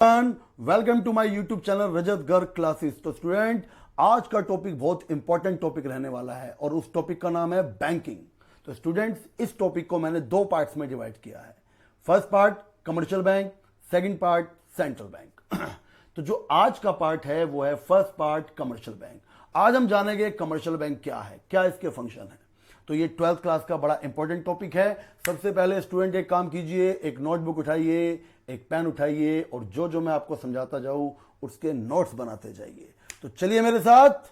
Welcome to my YouTube channel Rajat Garg classes. तो student, आज का टॉपिक बहुत इंपॉर्टेंट टॉपिक रहने वाला है और उस टॉपिक का नाम है बैंकिंग। तो स्टूडेंट्स, इस टॉपिक को मैंने दो पार्ट्स में डिवाइड किया है। First part commercial bank, second part central bank. तो जो आज का पार्ट है वो है फर्स्ट पार्ट कमर्शियल बैंक। आज हम जानेंगे कमर्शियल बैंक क्या है, क्या इसके फंक्शन है। तो ये 12th क्लास का बड़ा इंपॉर्टेंट टॉपिक है। सबसे पहले स्टूडेंट एक काम कीजिए, एक नोटबुक उठाइए, एक पेन उठाइए और जो जो मैं आपको समझाता जाऊं उसके नोट्स बनाते जाइए। तो चलिए मेरे साथ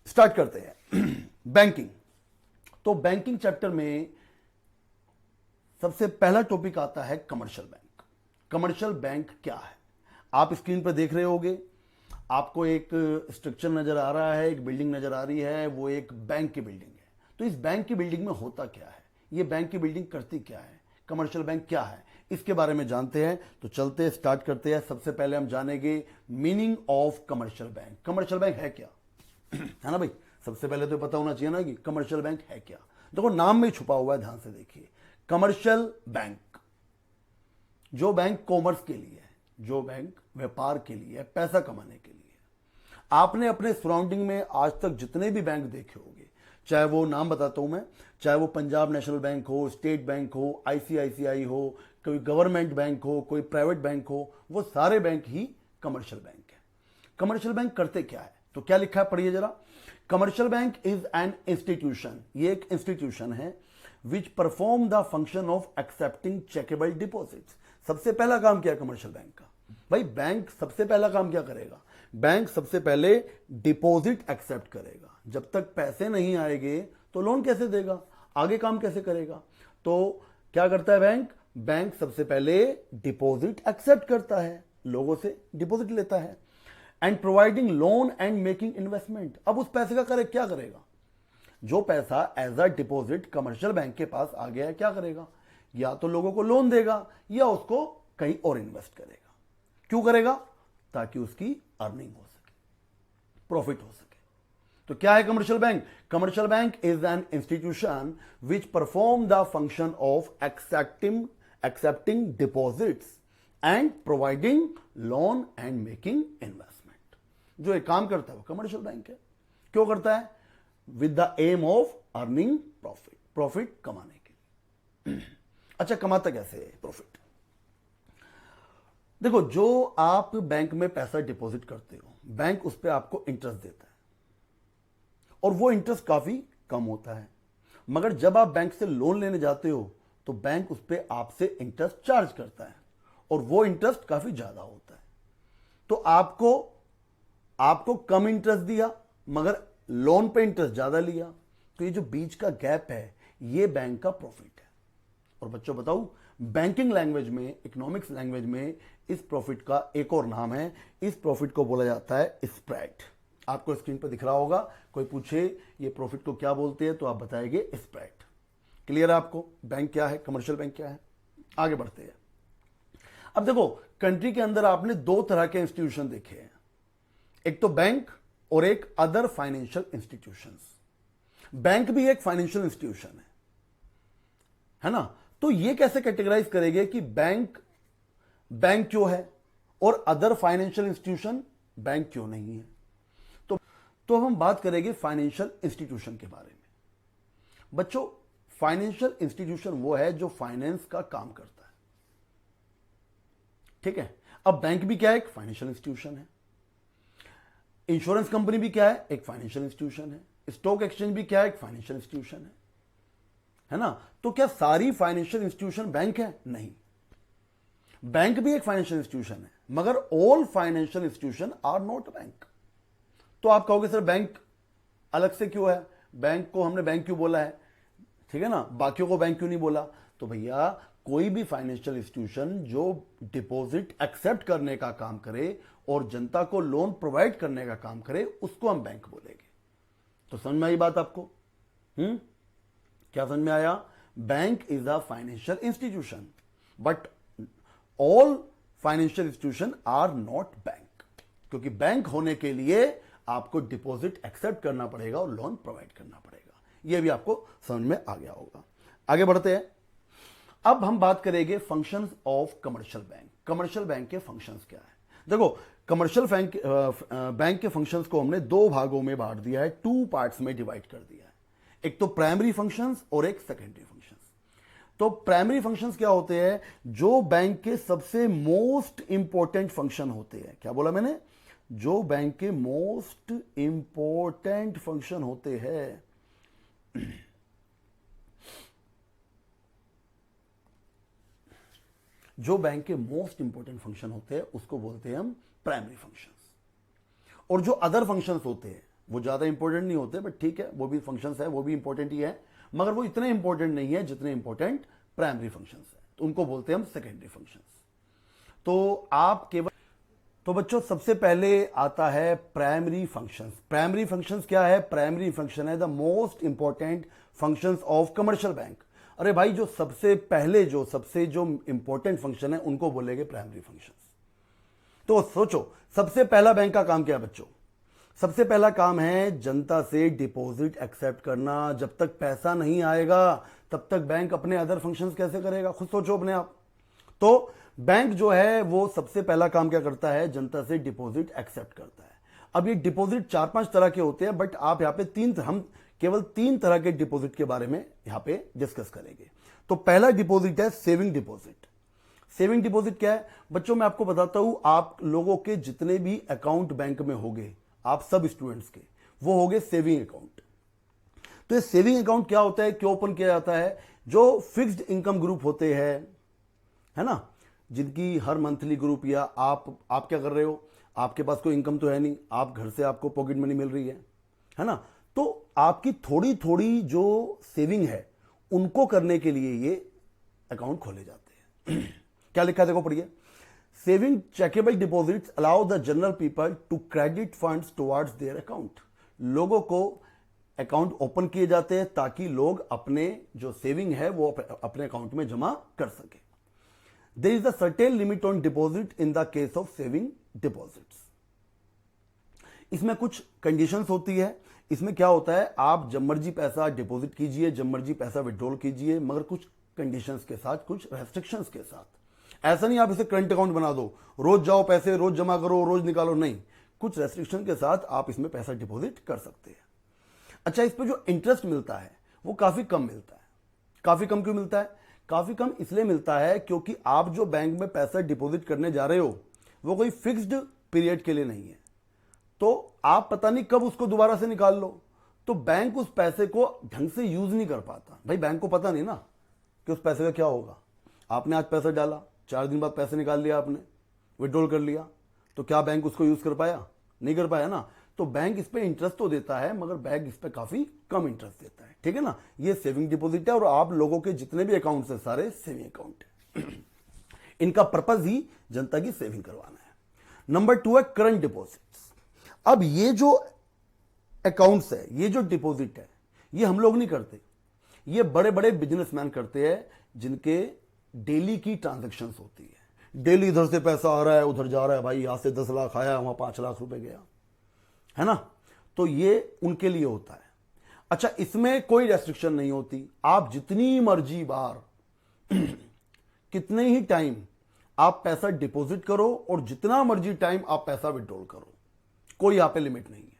स्टार्ट करते हैं। बैंकिंग। तो बैंकिंग चैप्टर में सबसे पहला टॉपिक आता है कमर्शियल बैंक। कमर्शियल बैंक क्या है? आप स्क्रीन पर देख रहे होंगे, आपको एक स्ट्रक्चर नजर आ रहा है, एक बिल्डिंग नजर आ रही है, वो एक बैंक की बिल्डिंग है। तो इस बैंक की बिल्डिंग में होता क्या है, ये बैंक की बिल्डिंग करती क्या है, कमर्शियल बैंक क्या है, इसके बारे में जानते हैं। तो चलते स्टार्ट करते हैं। सबसे पहले हम जानेंगे meaning of commercial bank. Commercial bank है क्या? है ना भाई, सबसे पहले तो पता होना चाहिए ना कि कमर्शियल बैंक है क्या। देखो नाम में छुपा हुआ है, ध्यान से देखिए। कमर्शियल बैंक, जो बैंक कॉमर्स के लिए है, जो बैंक व्यापार के लिए है, पैसा कमाने के लिए। आपने अपने सराउंडिंग में आज तक जितने भी बैंक देखे होंगे, चाहे वो नाम बताता हूं मैं, चाहे वो पंजाब नेशनल बैंक हो, स्टेट बैंक हो, आईसीआईसीआई हो, कोई गवर्नमेंट बैंक हो, कोई प्राइवेट बैंक हो, वो सारे बैंक ही कमर्शियल बैंक है। कमर्शियल बैंक करते क्या है? तो क्या लिखा है, पढ़िए जरा। Commercial bank is an institution, ये एक इंस्टीट्यूशन है which perform the function of accepting checkable deposits. सबसे पहला काम क्या है कमर्शियल बैंक का? भाई बैंक सबसे पहला काम क्या करेगा? बैंक सबसे पहले डिपॉजिट एक्सेप्ट करेगा। जब तक पैसे नहीं आएंगे तो लोन कैसे देगा, आगे काम कैसे करेगा? तो क्या करता है बैंक? बैंक सबसे पहले डिपॉजिट एक्सेप्ट करता है, लोगों से डिपॉजिट लेता है। And providing loan and making investment. अब उस पैसे का क्या करेगा? जो पैसा as a deposit commercial bank के पास आ गया है, क्या करेगा? या तो लोगों को लोन देगा या उसको कहीं और इन्वेस्ट करेगा। क्यों करेगा? ताकि उसकी अर्निंग हो सके, प्रॉफिट हो सके। तो क्या है commercial bank? Commercial bank is an institution which perform the function of accepting deposits and providing loan and making investment. जो एक काम करता है वो कमर्शियल बैंक है। क्यों करता है? With the aim of earning profit, profit कमाने के लिए। अच्छा, कमाता कैसे है प्रॉफिट? देखो, जो आप बैंक में पैसा डिपॉजिट करते हो, बैंक उस पर आपको इंटरेस्ट देता है और वो इंटरेस्ट काफी कम होता है। मगर जब आप बैंक से लोन लेने जाते हो तो बैंक उस पर आपसे इंटरेस्ट चार्ज करता है और वो इंटरेस्ट काफी ज्यादा होता है। तो आपको कम इंटरेस्ट दिया मगर लोन पे इंटरेस्ट ज्यादा लिया, तो ये जो बीच का गैप है ये बैंक का प्रॉफिट है। और बच्चों बताऊं, बैंकिंग लैंग्वेज में, इकोनॉमिक्स लैंग्वेज में इस प्रॉफिट का एक और नाम है। इस प्रॉफिट को बोला जाता है स्प्रेड। आपको स्क्रीन पर दिख रहा होगा, कोई पूछे ये प्रॉफिट को क्या बोलते हैं तो आप बताएंगे स्प्रेड। क्लियर है आपको बैंक क्या है, कमर्शियल बैंक क्या है? आगे बढ़ते हैं। अब देखो, कंट्री के अंदर आपने दो तरह के इंस्टीट्यूशन देखे हैं, एक तो बैंक और एक अदर फाइनेंशियल इंस्टीट्यूशंस। बैंक भी एक फाइनेंशियल इंस्टीट्यूशन है ना? तो ये कैसे कैटेगराइज करेंगे कि बैंक क्यों है और अदर फाइनेंशियल इंस्टीट्यूशन बैंक क्यों नहीं है? तो हम बात करेंगे फाइनेंशियल इंस्टीट्यूशन के बारे में। बच्चों, फाइनेंशियल इंस्टीट्यूशन वो है जो फाइनेंस का काम करता है, ठीक है? अब बैंक भी क्या है? एक फाइनेंशियल इंस्टीट्यूशन है। इंश्योरेंस कंपनी भी क्या है? एक फाइनेंशियल इंस्टीट्यूशन है। स्टॉक एक्सचेंज भी क्या है? एक फाइनेंशियल इंस्टीट्यूशन है ना? तो क्या सारी फाइनेंशियल इंस्टीट्यूशन बैंक है? नहीं, बैंक भी एक फाइनेंशियल इंस्टीट्यूशन है, मगर all financial institution are not bank. तो आप कहोगे सर बैंक अलग से क्यों है, बैंक को हमने बैंक क्यों बोला है, ठीक है ना, बाकियों को बैंक क्यों नहीं बोला? तो भैया, कोई भी फाइनेंशियल इंस्टीट्यूशन जो डिपॉजिट एक्सेप्ट करने का काम करे और जनता को लोन प्रोवाइड करने का काम करे, उसको हम बैंक बोलेंगे। तो समझ में आई बात आपको? क्या समझ में आया? Bank is a financial institution but all financial institution are not bank. क्योंकि बैंक होने के लिए आपको डिपॉजिट एक्सेप्ट करना पड़ेगा और लोन प्रोवाइड करना पड़ेगा। यह भी आपको समझ में आ गया होगा। आगे बढ़ते हैं। अब हम बात करेंगे functions of commercial bank. Commercial bank के फंक्शंस क्या है। देखो, कमर्शियल बैंक के फंक्शंस को हमने दो भागों में बांट दिया है, टू पार्ट्स में डिवाइड कर दिया है। एक तो प्राइमरी फंक्शंस और एक सेकेंडरी फंक्शंस। तो प्राइमरी फंक्शंस क्या होते हैं? जो बैंक के सबसे मोस्ट इंपॉर्टेंट फंक्शन होते हैं। क्या बोला मैंने? जो बैंक के मोस्ट इंपॉर्टेंट फंक्शन होते हैं, जो बैंक के मोस्ट इंपॉर्टेंट फंक्शन होते हैं उसको बोलते हैं हम प्राइमरी फंक्शंस। और जो अदर फंक्शंस होते हैं वो ज्यादा इंपॉर्टेंट नहीं होते, बट ठीक है, वो भी फंक्शंस है, वो भी इंपॉर्टेंट ही है, मगर वो इतने इंपॉर्टेंट नहीं है जितने इंपॉर्टेंट प्राइमरी फंक्शंस है, तो उनको बोलते हैं हम सेकेंडरी फंक्शंस। तो आप केवल तो बच्चों सबसे पहले आता है प्राइमरी फंक्शंस। प्राइमरी फंक्शंस क्या है? प्राइमरी फंक्शन है the most important functions of commercial bank. अरे भाई, जो सबसे इंपॉर्टेंट फंक्शन है उनको बोलेंगे प्राइमरी फंक्शंस। तो सोचो, सबसे पहला बैंक का काम क्या है बच्चों? सबसे पहला काम है जनता से डिपॉजिट एक्सेप्ट करना। जब तक पैसा नहीं आएगा तब तक बैंक अपने अदर फंक्शंस कैसे करेगा? खुद सोचो अपने आप। तो बैंक जो है वो सबसे पहला काम क्या करता है? जनता से डिपॉजिट एक्सेप्ट करता है। अब ये डिपॉजिट 4-5 तरह के होते हैं, बट आप यहां पे हम केवल 3 तरह के डिपॉजिट के बारे में यहां पे डिस्कस करेंगे। तो पहला डिपॉजिट है सेविंग डिपॉजिट। सेविंग डिपॉजिट क्या है बच्चों? मैं आपको बताता हूं, आप लोगों के जितने भी अकाउंट बैंक में होंगे, आप सब स्टूडेंट्स के, वो होंगे सेविंग अकाउंट। तो ये सेविंग अकाउंट क्या होता है, क्यों ओपन किया जाता है? जो फिक्स्ड इनकम ग्रुप होते हैं, है ना, जिनकी हर मंथली ग्रुप, या आप क्या कर रहे हो, आपके पास कोई इनकम तो है नहीं, आप घर से आपको पॉकेट मनी मिल रही है ना, तो आपकी थोड़ी थोड़ी जो सेविंग है उनको करने के लिए ये अकाउंट खोले जाते हैं। क्या लिखा है देखो, पढ़िए। Saving checkable deposits allow the general people to credit funds towards their account. लोगों को अकाउंट ओपन किए जाते हैं ताकि लोग अपने जो सेविंग है वो अपने अकाउंट में जमा कर सके। There is a certain limit on deposit in the case of saving deposits. इसमें कुछ कंडीशंस होती है। इसमें क्या होता है, आप जब मर्जी पैसा डिपॉजिट कीजिए, जब मर्जी पैसा विड्रॉल कीजिए, मगर कुछ कंडीशंस के साथ, कुछ रेस्ट्रिक्शंस के साथ। ऐसा नहीं आप इसे करंट अकाउंट बना दो, रोज जाओ पैसे रोज जमा करो रोज निकालो, नहीं, कुछ रेस्ट्रिक्शन के साथ आप इसमें पैसा डिपॉजिट कर सकते हैं। अच्छा, इस पर जो इंटरेस्ट मिलता है वो काफी कम मिलता है। काफी कम क्यों मिलता है? काफी कम इसलिए मिलता है क्योंकि आप जो बैंक में पैसा डिपॉजिट करने जा रहे हो वो कोई फिक्स्ड पीरियड के लिए नहीं है, तो आप पता नहीं कब उसको दोबारा से निकाल लो, तो बैंक उस पैसे को ढंग से यूज नहीं कर पाता। भाई, बैंक को पता नहीं ना कि उस पैसे का क्या होगा। आपने आज पैसा डाला, 4 दिन बाद पैसे निकाल लिया, आपने विड्रॉल कर लिया, तो क्या बैंक उसको यूज कर पाया? नहीं कर पाया ना। तो बैंक इस पे इंटरेस्ट तो देता है, मगर बैंक इस पे काफी कम इंटरेस्ट देता है। ठीक है ना, ये सेविंग डिपॉजिट है, और आप लोगों के जितने भी अकाउंट्स है सारे सेविंग अकाउंट है। इनका पर्पज ही जनता की सेविंग करवाना है। नंबर 2 है करंट डिपॉजिट्स। अब ये जो अकाउंट्स है, ये जो डिपॉजिट है, ये हम लोग नहीं करते, ये बड़े बड़े बिजनेसमैन करते हैं, जिनके डेली की ट्रांजैक्शंस होती है। डेली इधर से पैसा आ रहा है, उधर जा रहा है, भाई यहां से 10 लाख आया, वहां 5 लाख रुपए गया, है ना, तो ये उनके लिए होता है। अच्छा, इसमें कोई रेस्ट्रिक्शन नहीं होती, आप जितनी मर्जी बार कितने ही टाइम आप पैसा डिपॉजिट करो और जितना मर्जी टाइम आप पैसा विड्रॉल करो, कोई यहां पे लिमिट नहीं है,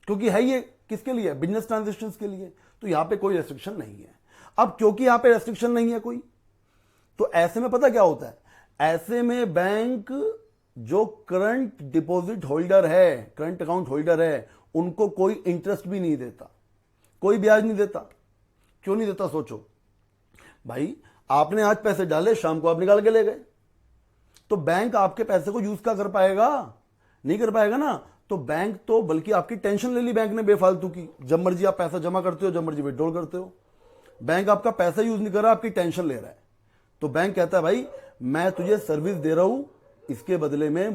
क्योंकि है ये किसके लिए? बिजनेस ट्रांजैक्शंस के लिए, तो यहां पे कोई रेस्ट्रिक्शन नहीं है। अब क्योंकि यहां पे रेस्ट्रिक्शन नहीं है कोई, तो ऐसे में पता क्या होता है, ऐसे में बैंक जो करंट डिपॉजिट होल्डर है, करंट अकाउंट होल्डर है, उनको कोई इंटरेस्ट भी नहीं देता, कोई ब्याज नहीं देता। क्यों नहीं देता? सोचो भाई, आपने आज पैसे डाले, शाम को आप निकाल के ले गए, तो बैंक आपके पैसे को यूज क्या कर पाएगा? नहीं कर पाएगा ना। तो बैंक तो बल्कि आपकी टेंशन ले ली बैंक ने बेफालतू की, जब मर्जी आप पैसा जमा करते हो, जब मर्जी विड्रॉल करते हो। बैंक आपका पैसा यूज नहीं कर रहा, आपकी टेंशन ले रहा है। तो बैंक कहता है भाई, मैं तुझे सर्विस दे रहा हूं, इसके बदले में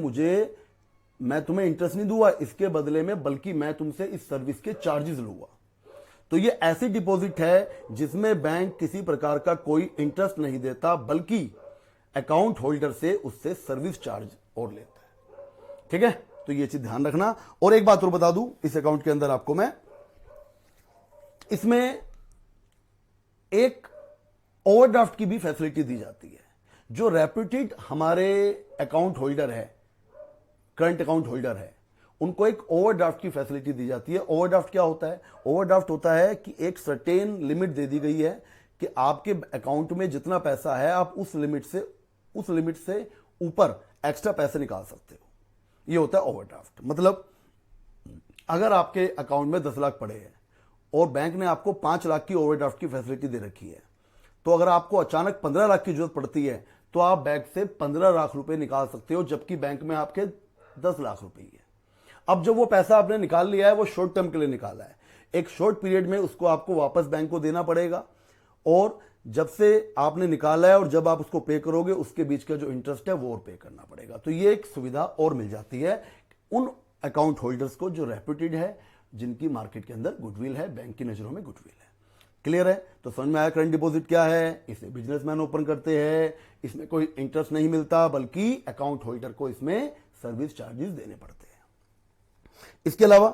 मैं तुम्हें इंटरेस्ट नहीं दूंगा, इसके बदले में बल्कि मैं तुमसे इस सर्विस के चार्जेस लूंगा। तो ये ऐसी डिपॉजिट है जिसमें बैंक किसी प्रकार का कोई इंटरेस्ट नहीं देता, बल्कि अकाउंट होल्डर से उससे सर्विस चार्ज और लेता है। ठीक है, तो ये चीज ध्यान रखना। और एक बात और बता दूं, इस अकाउंट के अंदर आपको मैं, इसमें एक ओवरड्राफ्ट की भी फैसिलिटी दी जाती है। जो रेप्यूटेड हमारे अकाउंट होल्डर है, करंट अकाउंट होल्डर है, उनको एक ओवरड्राफ्ट की फैसिलिटी दी जाती है। ओवरड्राफ्ट क्या होता है? ओवरड्राफ्ट होता है कि एक सर्टेन लिमिट दे दी गई है कि आपके अकाउंट में जितना पैसा है आप उस लिमिट से ऊपर एक्स्ट्रा पैसे निकाल सकते हो। ये होता है ओवरड्राफ्ट। मतलब अगर आपके अकाउंट में 10 लाख पड़े हैं और बैंक ने आपको 5 लाख की ओवरड्राफ्ट की फैसिलिटी दे रखी है, तो अगर आपको अचानक 15 लाख की जरूरत पड़ती है तो आप बैंक से 15 लाख रुपए निकाल सकते हो, जबकि बैंक में आपके 10 लाख रुपए ही है। अब जब वो पैसा आपने निकाल लिया है, वो शॉर्ट टर्म के लिए निकाला है, एक शॉर्ट पीरियड में उसको आपको वापस बैंक को देना पड़ेगा, और जब से आपने निकाला है और जब आप उसको पे करोगे उसके बीच का जो इंटरेस्ट है वो और पे करना पड़ेगा। तो ये एक सुविधा और मिल जाती है उन अकाउंट होल्डर्स को जो रेप्यूटेड है, जिनकी मार्केट के अंदर गुडविल है, बैंक की नजरों में गुडविल है। क्लियर है? तो समझ में आया करंट डिपॉजिट क्या है? इसे बिजनेसमैन ओपन करते हैं, इसमें कोई इंटरेस्ट नहीं मिलता, बल्कि अकाउंट होल्डर को इसमें सर्विस चार्जेस देने पड़ते हैं। इसके अलावा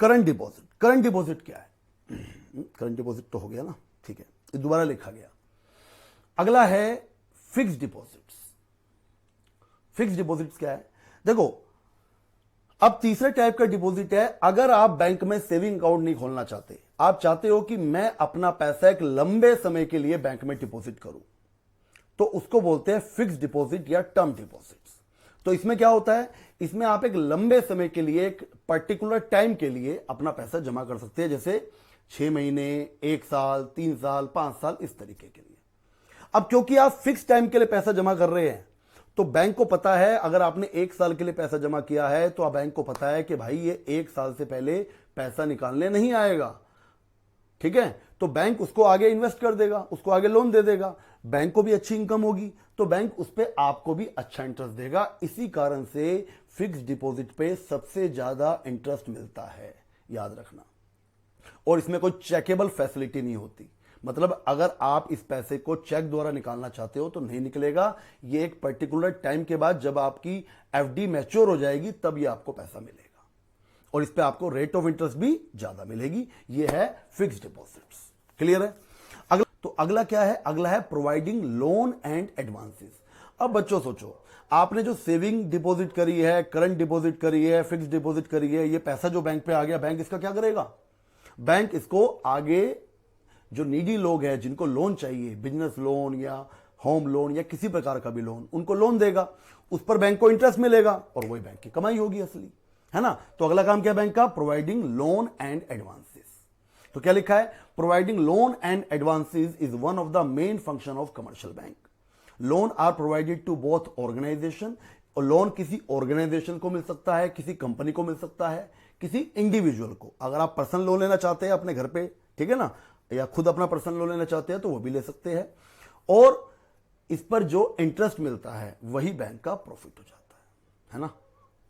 करंट डिपॉजिट। करंट डिपॉजिट क्या है? करंट डिपॉजिट तो हो गया ना, ठीक है, ये दोबारा लिखा गया। अगला है फिक्स्ड डिपॉजिट्स। फिक्स्ड डिपॉजिट्स क्या है? देखो, अब तीसरे टाइप का डिपॉजिट है, अगर आप बैंक में सेविंग अकाउंट नहीं खोलना चाहते, आप चाहते हो कि मैं अपना पैसा एक लंबे समय के लिए बैंक में डिपॉजिट करूं, तो उसको बोलते हैं फिक्स्ड डिपॉजिट या टर्म डिपॉजिट्स। तो इसमें क्या होता है? इसमें आप एक लंबे समय के लिए, एक पर्टिकुलर टाइम के लिए अपना पैसा जमा कर सकते हैं, जैसे 6 महीने, 1 साल, 3 साल, 5 साल, इस तरीके के लिए। अब क्योंकि आप फिक्स टाइम के लिए पैसा जमा कर रहे हैं, तो बैंक को पता है, अगर आपने 1 साल के लिए पैसा जमा किया है तो बैंक को पता है कि भाई ये 1 साल से पहले पैसा निकालने नहीं आएगा, ठीक है, तो बैंक उसको आगे इन्वेस्ट कर देगा, उसको आगे लोन दे देगा, बैंक को भी अच्छी इनकम होगी, तो बैंक उस पर आपको भी अच्छा इंटरेस्ट देगा। इसी कारण से फिक्स्ड डिपॉजिट पे सबसे ज्यादा इंटरेस्ट मिलता है, याद रखना। और इसमें कोई चेकेबल फैसिलिटी नहीं होती, मतलब अगर आप इस पैसे को चेक द्वारा निकालना चाहते हो तो नहीं निकलेगा। ये एक पर्टिकुलर टाइम के बाद जब आपकी एफडी मैच्योर हो जाएगी तब ये आपको पैसा मिलेगा, और इस पे आपको रेट ऑफ इंटरेस्ट भी ज्यादा मिलेगी। ये है फिक्स्ड डिपॉजिट्स। क्लियर है? अगला क्या है? अगला है प्रोवाइडिंग लोन एंड एडवांसेस। अब बच्चों सोचो, आपने जो सेविंग डिपॉजिट करी है, करंट डिपॉजिट करी है, फिक्स्ड डिपॉजिट करी है, ये पैसा जो बैंक पे आ गया, बैंक इसका क्या करेगा? बैंक इसको आगे जो नीडी लोग हैं, जिनको लोन चाहिए, बिजनेस लोन या होम लोन या किसी प्रकार का भी लोन, उनको लोन देगा, उस पर बैंक को इंटरेस्ट मिलेगा और वही बैंक की कमाई होगी असली, है ना? तो अगला काम क्या है बैंक का? Providing loan and advances. तो क्या लिखा है? Providing loan and advances is one of the main function of commercial bank. Loan are provided to both organisation, और लोन किसी ऑर्गेनाइजेशन को मिल सकता है, किसी कंपनी को मिल सकता है, किसी इंडिविजुअल को। अगर आप पर्सनल लोन लेना चाहते हैं अपने घर पे, ठीक है ना, या खुद अपना पर्सनल लोन लेना चाहते हैं तो वो भी ले सकते हैं, और इस पर जो इंटरेस्ट मिलता है वही बैंक का प्रॉफिट हो जाता है ना?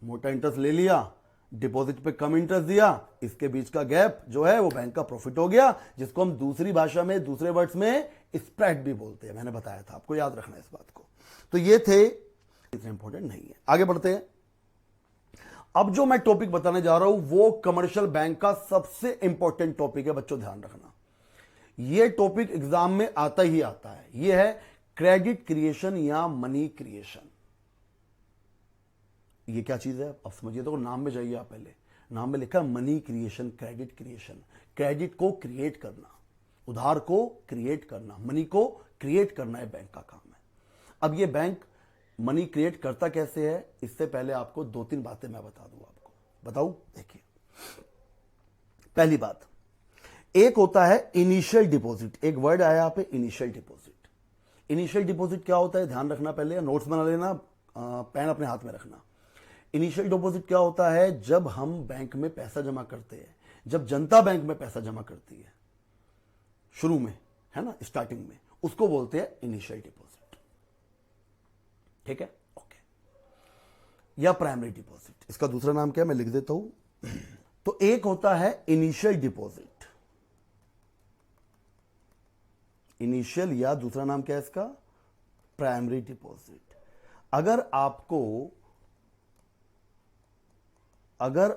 मोटा इंटरेस्ट ले लिया, डिपॉजिट पे कम इंटरेस्ट दिया, इसके बीच का गैप जो है वो बैंक का प्रॉफिट हो गया, जिसको हम दूसरी भाषा में, दूसरे वर्ड्स में स्प्रेड भी बोलते हैं। मैंने बताया था आपको, याद रखना इस बात को। तो ये थे, इतना इंपॉर्टेंट नहीं है। आगे बढ़ते हैं। अब जो मैं टॉपिक बताने जा रहा हूं वो कमर्शियल बैंक का सबसे इंपॉर्टेंट टॉपिक है बच्चों, ध्यान रखना। ये टॉपिक एग्जाम में आता ही आता है। ये है क्रेडिट क्रिएशन या मनी क्रिएशन। ये क्या चीज है अब समझिए। तो नाम में जाइए आप, पहले नाम में लिखा money creation, credit creation. Credit को क्रिएट करना, उधार को क्रिएट करना, मनी को क्रिएट करना है बैंक का काम है। अब ये बैंक मनी क्रिएट करता कैसे है, इससे पहले आपको 2-3 बातें मैं बता दूं आपको। बताऊं? देखिए, पहली बात, एक होता है इनिशियल डिपॉजिट। एक वर्ड आया यहाँ पे, इनिशियल डिपॉजिट। इनिशियल डिपॉजिट क्या होता है ध्यान रखना, पहले नोट्स बना लेना, पेन अपने हाथ में रखना। इनिशियल डिपॉजिट क्या होता है? जब हम बैंक में पैसा जमा करते हैं, जब जनता बैंक में पैसा जमा करती है शुरू में, है ना, स्टार्टिंग में, उसको बोलते हैं इनिशियल डिपॉजिट। ठीक है, ओके। या प्राइमरी डिपॉजिट, इसका दूसरा नाम क्या है मैं लिख देता हूं। तो एक होता है इनिशियल डिपॉजिट, इनिशियल, या दूसरा नाम क्या है इसका? Primary deposit. अगर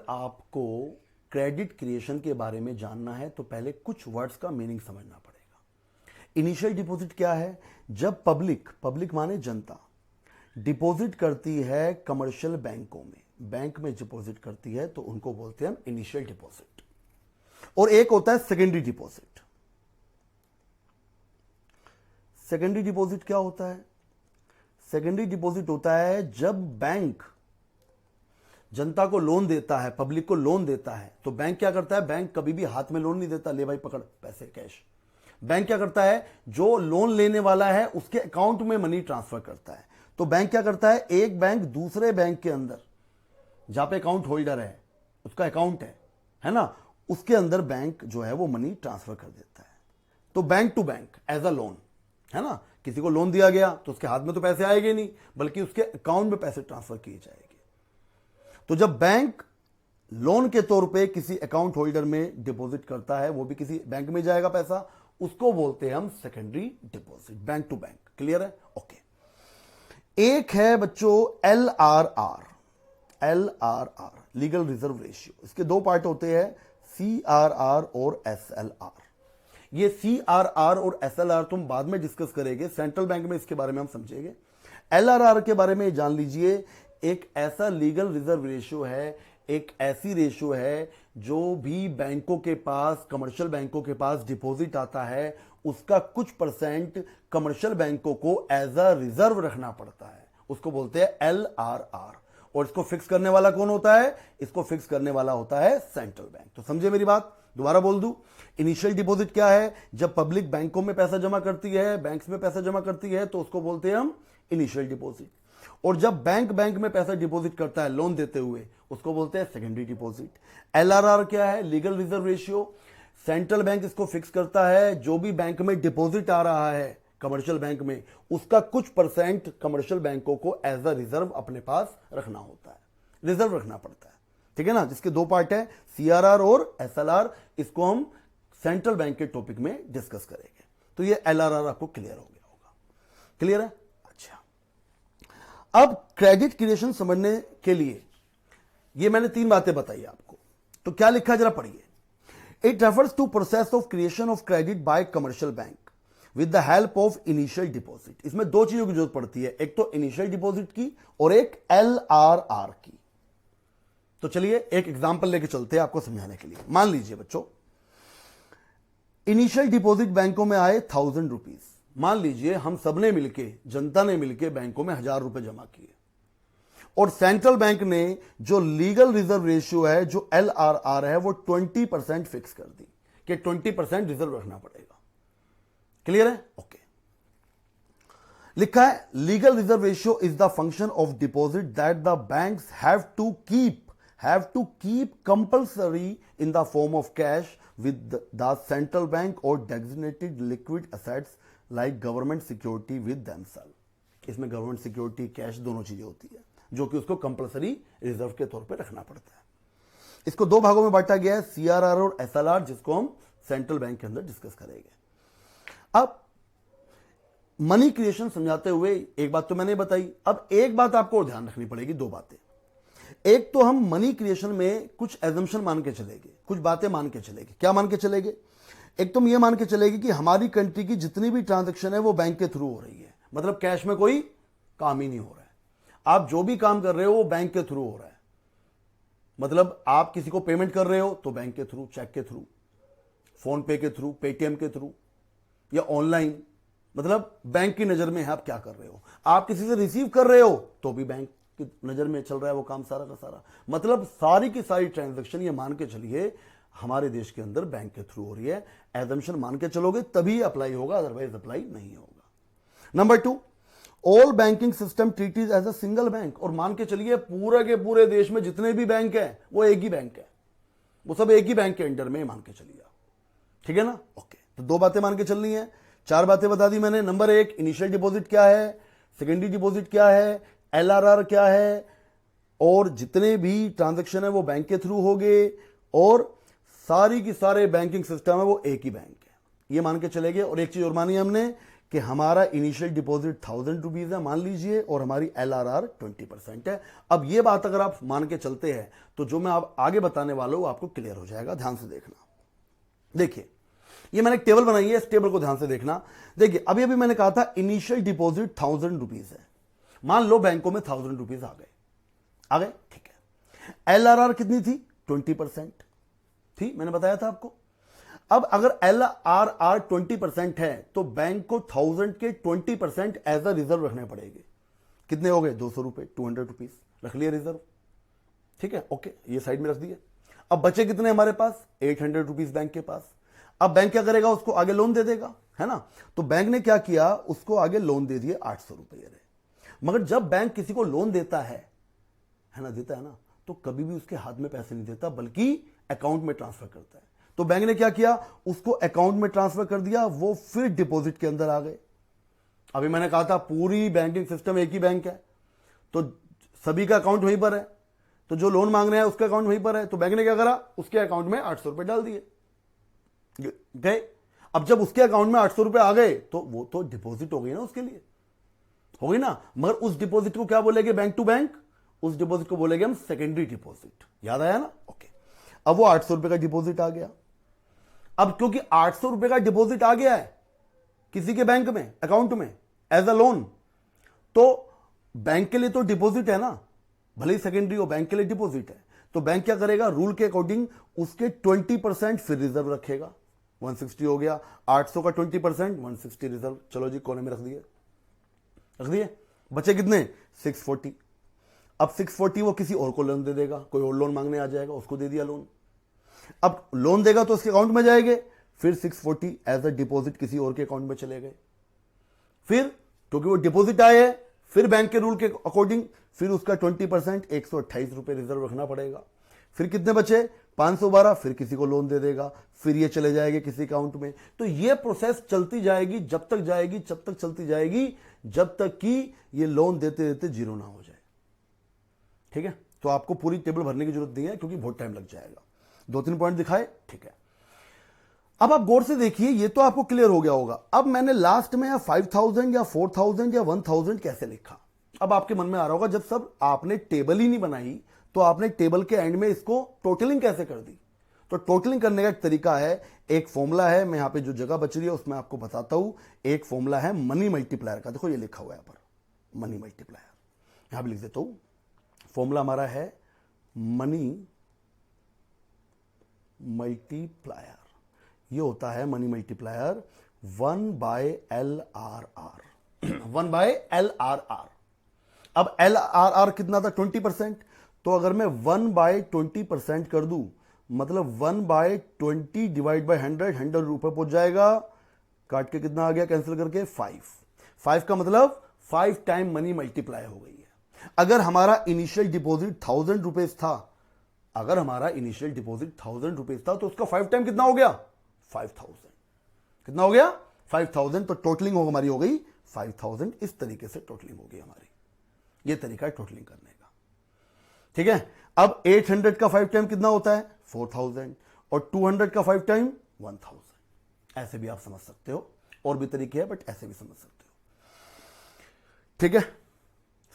आपको क्रेडिट क्रिएशन के बारे में जानना है तो पहले कुछ वर्ड्स का मीनिंग समझना पड़ेगा। इनिशियल डिपॉजिट क्या है? जब पब्लिक माने जनता डिपॉजिट करती है कमर्शियल बैंकों में, बैंक में डिपॉजिट करती है तो उनको बोलते हैं हम इनिशियल डिपॉजिट। और एक होता है सेकेंडरी डिपॉजिट। सेकेंडरी डिपॉजिट क्या होता है? सेकेंडरी डिपॉजिट होता है जब बैंक जनता को लोन देता है, पब्लिक को लोन देता है, तो बैंक क्या करता है? बैंक कभी भी हाथ में लोन नहीं देता, ले भाई पकड़ पैसे कैश। बैंक क्या करता है? जो लोन लेने वाला है उसके अकाउंट में मनी ट्रांसफर करता है। तो बैंक क्या करता है? एक बैंक दूसरे बैंक के अंदर, जहां पे अकाउंट होल्डर है, उसका अकाउंट है ना, उसके अंदर बैंक जो है वो मनी ट्रांसफर कर देता है। तो bank to bank as a loan, है ना, किसी को लोन दिया गया तो उसके हाथ में तो पैसे आएंगे नहीं, बल्कि उसके अकाउंट में पैसे ट्रांसफर किए जाएंगे। तो जब बैंक लोन के तौर पे किसी अकाउंट होल्डर में डिपॉजिट करता है, वो भी किसी बैंक में जाएगा पैसा, उसको बोलते हैं हम secondary deposit, bank to bank. Clear है? ओके। एक है बच्चों LRR, लीगल रिजर्व रेशियो। इसके दो पार्ट होते हैं, CRR और SLR। ये CRR और SLR तुम बाद में डिस्कस करेंगे, सेंट्रल बैंक में इसके बारे में हम समझेंगे। LRR के बारे में जान लीजिए, एक ऐसा लीगल रिजर्व रेशियो है, एक ऐसी रेशियो है जो भी बैंकों के पास, कमर्शियल बैंकों के पास डिपॉजिट आता है, उसका कुछ परसेंट कमर्शियल बैंकों को एज अ रिजर्व रखना पड़ता है, उसको बोलते हैं LRR। और इसको फिक्स करने वाला कौन होता है? इसको फिक्स करने वाला होता है सेंट्रल बैंक। तो समझे मेरी बात? दोबारा बोल दूं, इनिशियल डिपॉजिट क्या है? जब पब्लिक बैंकों में पैसा जमा करती है, बैंक्स में पैसा जमा करती है, तो उसको बोलते हैं हम इनिशियल डिपॉजिट। और जब बैंक में पैसा डिपॉजिट करता है लोन देते हुए, उसको बोलते हैं सेकेंडरी डिपॉजिट। LRR क्या है? Legal reserve ratio. Central bank इसको फिक्स करता है, जो भी बैंक में डिपॉजिट आ रहा है कमर्शियल बैंक में, उसका कुछ परसेंट कमर्शियल बैंकों को एज अ रिजर्व अपने पास रखना होता है, रिजर्व रखना पड़ता है। ठीक है ना? जिसके दो पार्ट है, CRR और SLR। इसको हम सेंट्रल बैंक के टॉपिक में डिस्कस करेंगे। तो ये LRR आपको क्लियर हो गया होगा। क्लियर है? अब क्रेडिट क्रिएशन समझने के लिए ये मैंने 3 बातें बताई आपको, तो क्या लिखा जरा पढ़िए। It refers to process of creation of credit by commercial bank with the help of initial deposit. इसमें 2 चीजों की जरूरत पड़ती है, एक तो इनिशियल डिपॉजिट की और एक LRR की। तो चलिए एक एग्जांपल लेके चलते हैं आपको समझाने के लिए। मान लीजिए बच्चों, इनिशियल डिपॉजिट बैंकों में आए 1000 रुपीज। मान लीजिए हम सबने मिलके, जनता ने मिलके बैंकों में 1000 रुपए जमा किए, और सेंट्रल बैंक ने जो लीगल रिजर्व रेशियो है, जो LRR है, वो 20% फिक्स कर दी कि 20% रिजर्व रखना पड़ेगा। क्लियर है? ओके। लिखा है legal reserve ratio is the function of deposit that the banks have to keep compulsory in the form of cash with the central bank or designated liquid assets like government security with themselves। इसमें government security, cash दोनों चीजें होती है, जो कि उसको compulsory reserve के तौर पे रखना पड़ता है। इसको 2 भागों में बांटा गया है, CRR और SLR, जिसको हम सेंट्रल बैंक के अंदर डिस्कस करेंगे। अब मनी क्रिएशन समझाते हुए एक बात तो मैंने बताई, अब एक बात आपको और ध्यान रखनी पड़ेगी, 2 बातें। एक तो हम मनी क्रिएशन में कुछ एजम्पशन मान के चलेंगे, कुछ बातें मान के चलेंगे। क्या मान के चलेंगे? एक तो ये मान के चलेंगे कि हमारी कंट्री की जितनी भी ट्रांजैक्शन है वो बैंक के थ्रू हो रही है, मतलब कैश में कोई काम ही नहीं हो रहा है। आप जो भी काम कर रहे हो वो बैंक के थ्रू हो रहा है, मतलब आप किसी को पेमेंट कर रहे हो तो बैंक के थ्रू, चेक के थ्रू, फोन पे के थ्रू, पेटीएम के थ्रू, या ऑनलाइन, मतलब बैंक की नजर में है आप क्या कर रहे हो। आप किसी से रिसीव कर रहे हो तो भी बैंक की नजर में चल रहा है वो काम सारा का सारा, मतलब सारी की सारी ट्रांजैक्शन ये मान के चलिए हमारे देश के अंदर बैंक के थ्रू हो रही है। एजम्पशन मान के चलोगे तभी अप्लाई होगा, अदरवाइज अप्लाई नहीं होगा। Number 2, all banking system treated as a single bank, और मान के चलिए पूरे के पूरे देश में जितने भी बैंक है वो एक ही बैंक है, वो सब एक ही बैंक के अंडर में मान के चलिए। ठीक है ना? ओके। तो 2 बातें मान के चलनी है, 4 बातें बता दी मैंने। नंबर 1, इनिशियल डिपॉजिट क्या है, सेकेंडरी डिपॉजिट क्या है, LRR क्या है, और जितने भी ट्रांजैक्शन है वो बैंक के थ्रू हो गए, और सारी की सारे बैंकिंग सिस्टम है वो एक ही बैंक है, ये मान के चलेंगे। और एक चीज और मानी हमने कि हमारा इनिशियल डिपॉजिट 1000 रुपीज है मान लीजिए, और हमारी LRR 20% है। अब ये बात अगर आप मान के चलते हैं तो जो मैं आप आगे बताने वाला हूं आपको क्लियर हो जाएगा, ध्यान से देखना। देखिए ये मैंने एक टेबल बनाई है, इस टेबल को ध्यान से देखना। देखिए अभी अभी मैंने कहा था इनिशियल डिपॉजिट 1000 रुपीज है। मान लो बैंकों में 1000 रुपीज आ गए, ठीक है। LRR कितनी थी? 20% थी, मैंने बताया था आपको। अब अगर LRR 20% है तो बैंक को 1000 के 20% एज अ रिजर्व रखने पड़ेंगे। कितने हो गए? 200 रुपए, 200 रुपीज रख लिए रिजर्व, ठीक है, ओके, ये साइड में रख दिए। अब बचे कितने हमारे पास? 800 रुपीज बैंक के पास। अब बैंक क्या करेगा? उसको आगे लोन दे देगा, है ना। तो बैंक ने क्या किया? उसको आगे लोन दे दिए 800 रुपये। मगर जब बैंक किसी को लोन देता है ना, देता है ना, तो कभी भी उसके हाथ में पैसे नहीं देता, बल्कि अकाउंट में ट्रांसफर करता है। तो बैंक ने क्या किया? उसको अकाउंट में ट्रांसफर कर दिया, वो फिर डिपॉजिट के अंदर आ गए। अभी मैंने कहा था पूरी बैंकिंग सिस्टम एक ही बैंक है, तो सभी का अकाउंट वहीं पर है, तो जो लोन मांग रहे हैं उसका अकाउंट वहीं पर है। तो बैंक ने क्या करा? उसके अकाउंट में 800 रुपए डाल दिए, गए। अब जब उसके अकाउंट में 800 रुपए आ गए तो वो तो डिपॉजिट हो गई ना, उसके लिए हो गई ना। मगर उस डिपॉजिट को क्या बोलेंगे बैंक टू बैंक? उस डिपॉजिट को बोलेंगे हम सेकेंडरी डिपॉजिट। याद आया ना? ओके। अब वो 800 रुपए का डिपॉजिट आ गया। अब क्योंकि 800 रुपए का डिपॉजिट आ गया है किसी के बैंक में, अकाउंट में, एज अ लोन, तो बैंक के लिए तो डिपॉजिट है ना, भले ही सेकेंडरी हो, बैंक के लिए डिपॉजिट है। तो बैंक क्या करेगा? रूल के अकॉर्डिंग उसके 20% फिर रिजर्व रखेगा। 160 हो गया, 800 का 20%, 160 रिजर्व। चलो जी, कोने में रख दिए। बचे कितने? 640। अब 640 वो किसी और को लोन दे देगा, कोई और लोन मांगने आ जाएगा, उसको दे दिया लोन। अब लोन देगा तो उसके अकाउंट में जाएंगे, फिर 640 एज अ डिपॉजिट किसी और के अकाउंट में चले गए। फिर क्योंकि वो डिपॉजिट आए हैं, फिर बैंक के रूल के अकॉर्डिंग फिर उसका 20% 128 रुपए रिजर्व रखना पड़ेगा। फिर कितने बचे? 512, फिर किसी को लोन दे देगा, फिर ये चले जाएंगे किसी अकाउंट में। तो ये प्रोसेस चलती जाएगी, जब तक जाएगी, जब तक चलती जाएगी, जब तक कि ये लोन देते देते जीरो ना हो जाए, ठीक है। तो आपको पूरी टेबल भरने की जरूरत नहीं है, क्योंकि बहुत टाइम लग जाएगा। 2-3 पॉइंट दिखाए, ठीक है। अब आप गौर से देखिए, ये तो आपको क्लियर हो गया होगा। अब मैंने लास्ट में 5000 या 4000 या 1000 कैसे लिखा? अब आपके मन में आ रहा होगा, जब सब आपने टेबल ही नहीं बनाई तो आपने टेबल के एंड में इसको टोटलिंग कैसे कर दी? तो टोटलिंग करने का एक तरीका है, एक फॉर्मूला है। मैं यहां पे जो जगह बच रही है उसमें आपको बताता हूं। एक फॉर्मूला है मनी मल्टीप्लायर का, देखो ये लिखा हुआ है यहां पर, मनी मल्टीप्लायर। यहां भी लिख देता हूं। फॉर्मूला हमारा है मनी मल्टीप्लायर। ये होता है मनी मल्टीप्लायर 1/LRR। 1/LRR। अब LRR कितना था? 20%। तो अगर मैं 1/20% कर दूं, मतलब 1/20 डिवाइड बाय 100 रुपए पहुंच जाएगा। काट के कितना आ गया कैंसिल करके? 5 का मतलब 5 टाइम मनी मल्टीप्लाई हो गई है। अगर हमारा इनिशियल डिपॉजिट 1000 रुपीज था, अगर हमारा इनिशियल डिपॉजिट 1000 रुपीज था, तो उसका 5 टाइम कितना हो गया? 5000। कितना हो गया? 5000। तो टोटलिंग हमारी हो गई 5000। इस तरीके से टोटलिंग होगी हमारी। ये तरीका है टोटलिंग करने का, ठीक है। अब 800 का 5 टाइम कितना होता है? 4000। और 200 का 5 टाइम 1000। ऐसे भी आप समझ सकते हो, और भी तरीके हैं, बट ऐसे भी समझ सकते हो, ठीक है।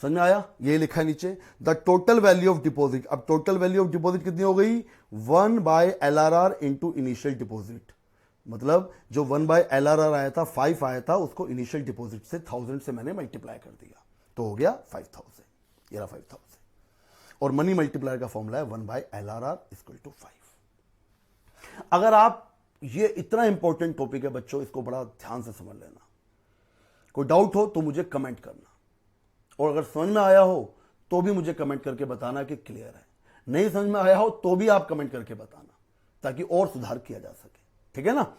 समझ में आया? ये लिखा है नीचे, the total value of deposit. अब टोटल वैल्यू ऑफ डिपॉजिट कितनी हो गई? 1/LRR into initial deposit. मतलब जो 1/LRR आया था, 5 आया था, उसको इनिशियल डिपॉजिट से 1000 से मैंने मल्टीप्लाई कर दिया, तो हो गया 5000। ये रहा 5000। और मनी मल्टीप्लायर का फॉर्मूला है 1/LRR इक्वल टू 5। अगर आप, ये इतना इंपॉर्टेंट टॉपिक है बच्चों, इसको बड़ा ध्यान से समझ लेना। कोई डाउट हो तो मुझे कमेंट करना, और अगर समझ में आया हो तो भी मुझे कमेंट करके बताना कि क्लियर है। नहीं समझ में आया हो तो भी आप कमेंट करके बताना, ताकि और सुधार किया जा सके, ठीक है ना।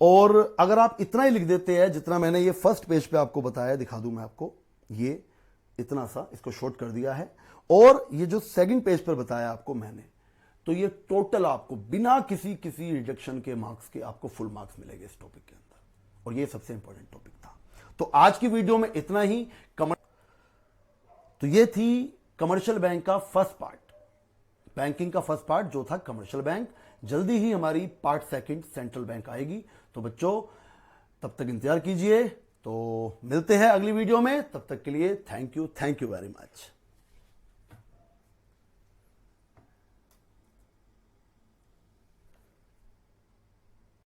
और अगर आप इतना ही लिख देते हैं जितना मैंने ये फर्स्ट पेज पे आपको बताया, दिखा दूं मैं आपको, ये इतना सा इसको शॉर्ट कर दिया है, और ये जो सेकंड पेज पर बताया आपको मैंने, तो ये टोटल आपको बिना किसी रिडक्शन के मार्क्स के आपको फुल मार्क्स मिलेंगे इस टॉपिक के अंदर, और ये सबसे इंपॉर्टेंट टॉपिक था। तो आज की वीडियो में इतना ही। तो ये थी कमर्शियल बैंक का फर्स्ट पार्ट, बैंकिंग का फर्स्ट पार्ट जो था कमर्शियल बैंक। जल्दी ही हमारी पार्ट सेकंड सेंट्रल बैंक आएगी, तो बच्चों तब तक इंतजार कीजिए। तो मिलते हैं अगली वीडियो में, तब तक के लिए थैंक यू वेरी मच।